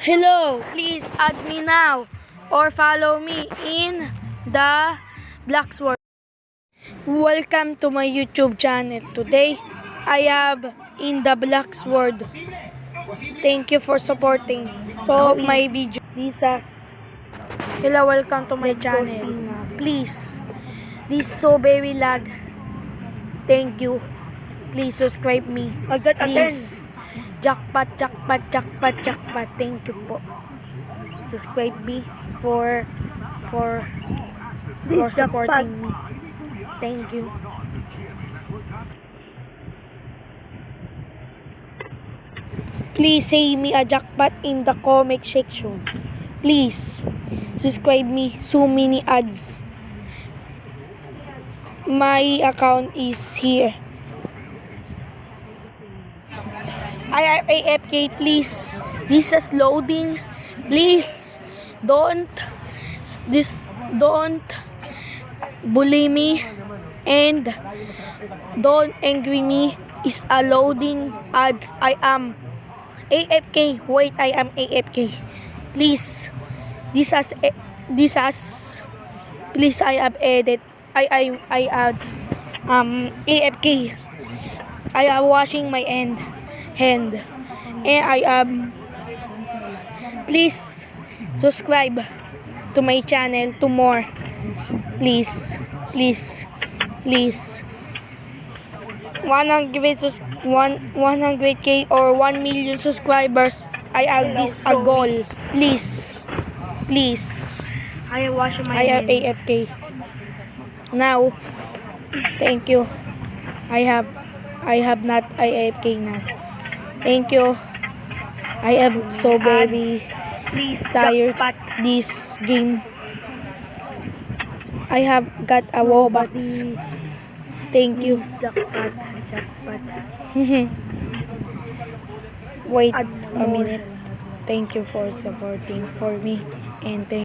Hello, please add me now or follow me in the Blacksword. Welcome to my YouTube channel. Today, I have in the Blacksword. Thank you for supporting. Hope my video. Lisa, Hello, welcome to my channel. Please, this so very lag. Thank you. Please subscribe me. I got a 10. Please. Jackpot. Thank you po. Subscribe me for supporting me. Thank you. Please say me a jackpot in the comment section. Please subscribe me. So many ads. My account is here. I have AFK, please. This is loading. Please don't bully me and don't angry me. Is a loading ads. I am AFK. Wait, I am AFK. Please. Please I have edit. I add AFK. I am washing my hand and I am please subscribe to my channel to more. Please 100k or 1 million subscribers. I have this a goal. Please I am washing my I have hands. AFK now. Thank you. I have not AFK now. Thank you. I am so very Please, tired jackpot. this game. I have got a Robux. Thank you. Jackpot. Wait Add a more. minute. Thank you for supporting for me and thank